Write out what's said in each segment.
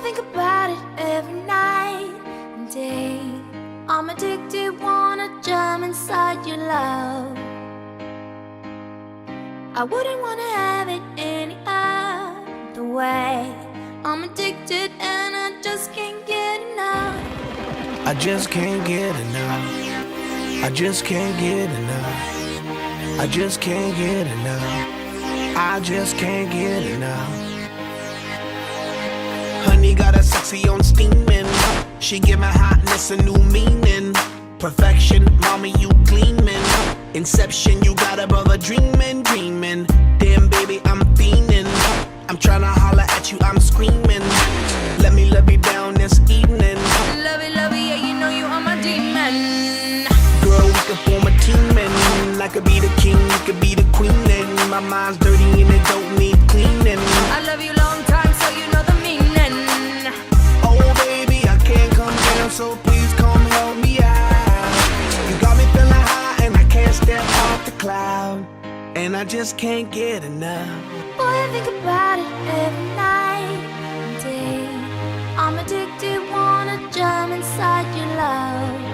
think about it every night and day. I'm addicted, wanna jump inside your love. I wouldn't wanna have it any other way. I'm addicted and I just can't get enough. I just can't get enough. I just can't get enough. I just can't get enough. I just can't get enough. Honey got her sexy on steaming. She give my hotness a new meaning. Perfection, mommy, you gleaming. Inception, you got a brother dreaming, dreaming. Damn, baby, I'm fiending. I'm tryna holler at you, I'm screaming. Let me love you down this evening. Love it, yeah, you know you are my demon. Girl, we could form a team and I could be the king, you could be the queen. And my mind's dirty and it don't need cleaning. I love you long time, so you know the meaning. Oh baby, I can't come down, so please come help me out. You got me feeling high and I can't step off the cloud. And I just can't get enough. Boy, I think about it every night and day. I'm addicted, wanna jump inside your love.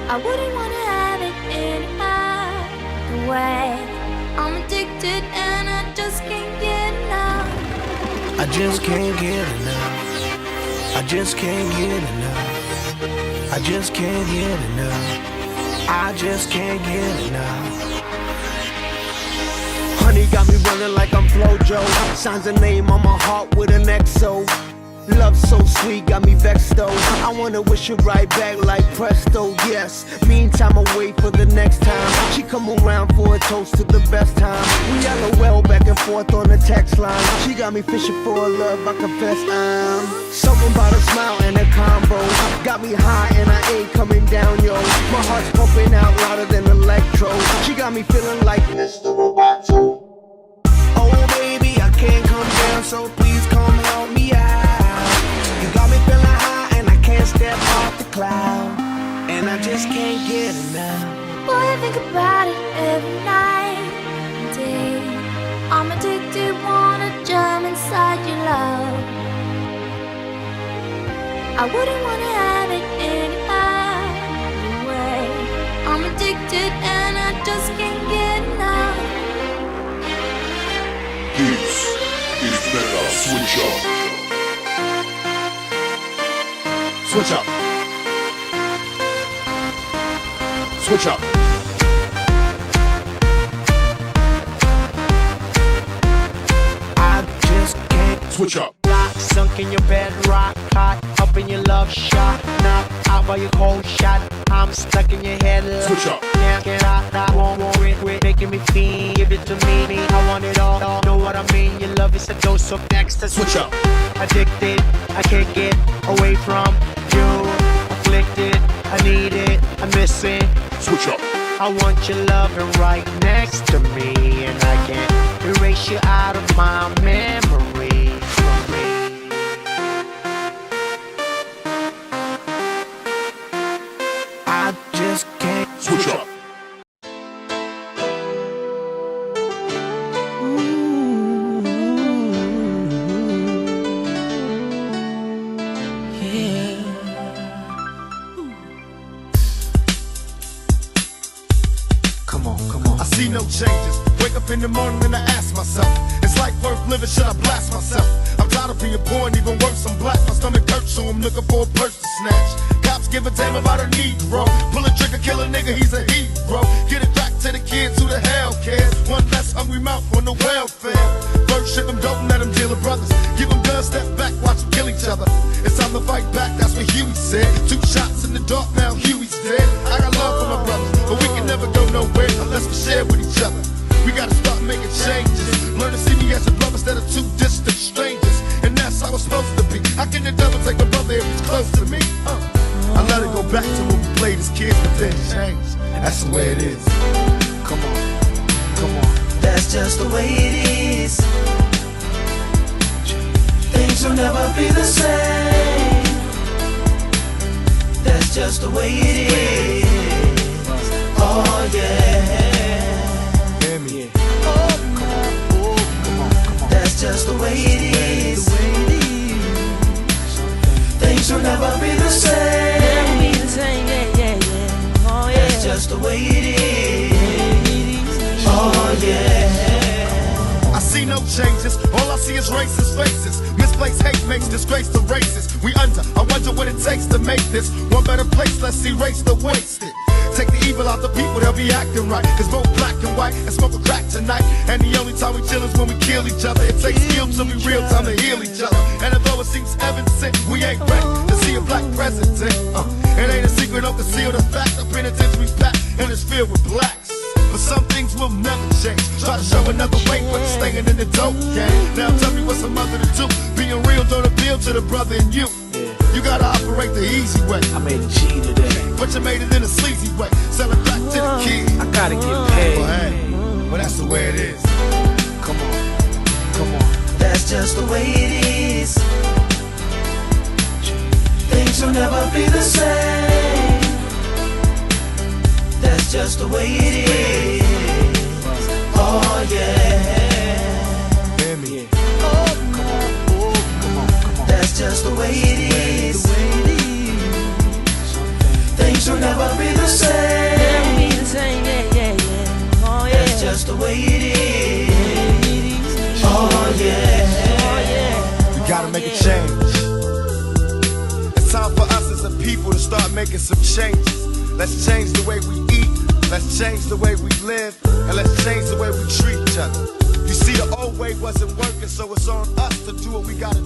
I wouldn't wanna have it any other way. I'm addicted and I just can't get enough. I just can't get enough. I just can't get enough. I just can't get enough. I just can't get enough. Honey got me running like I'm Flojo. Signs a name on my heart with an XO. Love so sweet, got me vexed though. I wanna wish it right back like presto, yes. Meantime, I wait for the next time she come around for a toast to the best time. We LOL back and forth on the text line. She got me fishing for a love, I confess I'm something about a smile and a combo. Got me high and I ain't coming down, yo. My heart's pumping out louder than electro. She got me feeling like Mr. Roboto. Oh baby, I can't come down, so please come help me out. Step off the cloud, and I just can't get enough. Boy, I think about it every night and day. I'm addicted, wanna jump inside your love. I wouldn't wanna have it any other way. I'm addicted and I just can't get enough. This is Mega Switch Up. Switch up. Switch up. I just can't switch up. Sunk in your bed, rock hot, up in your love shot, knocked out by your cold shot. I'm stuck in your head. Switch up. Can't get out, I won't quit, making me feel. Give it to me, I want it all. Know what I mean? Your love is a dose of next. Switch up. Addicted, I can't get away from you. Afflicted, I need it, I miss it. Switch up. I want your loving right next to me, and I can't erase you out of my memory. I just can't switch up. See no changes. Wake up in the morning and I ask myself, is life worth living? Should I blast myself? I'm tired of being poor and even worse, I'm black. My stomach hurts, so I'm looking for a purse to snatch. Cops give a damn about a Negro. Pull a trigger, kill a nigga, he's a hero. Get it back to the kids who the hell cares. One less hungry mouth on the welfare. First ship them, don't let them deal with brothers. Give them guns, step back, watch them kill each other. It's time to fight back, that's what Huey said. 2 shots in the dark, now Huey's dead. I got love for my brothers, but we can never go nowhere unless we share with each other. We gotta start making changes. Learn to see me as a brother instead of 2 distant strangers. And that's how it's supposed to be. How can the devil take a brother if he's close to me? I let it go back to when we played as kids, but then it changed. That's the way it is. Come on, come on. That's just the way it is. Things will never be the same. That's just the way it is. Oh yeah. Hear me. That's just the way it is. changes. All I see is racist faces. Misplaced hate makes disgrace to races. We under, I wonder what it takes to make this one better place. Let's erase the wasted. Take the evil out the people, they'll be acting right. Cause both black and white and smoke a crack tonight. And the only time we chill is when we kill each other. It takes skill to be real time to heal each other. And although it seems heaven sent, we ain't ready to see a black president. It ain't a secret, don't conceal the fact. The penitentiary's packed and it's filled with blacks. But some things will never change. Try to show another way, but you're staying in the dope game. Now tell me what's a mother to do. Being real don't appeal to the brother in you. You gotta operate the easy way. I made a G today. But you made it in a sleazy way. Sell it back to the kids. I gotta get paid. Well, hey, well, that's the way it is. Come on, come on. That's just the way it is. Things will never be the same. That's just the way it is. Oh yeah. Hear me. That's just the way it is. Things will never be the same. That's just the way it is. Oh yeah. We gotta make a change. It's time for us as a people to start making some changes. Let's change the way we eat. Let's change the way we live. And let's change the way we treat each other. You see, the old way wasn't working, so it's on us to do what we gotta do.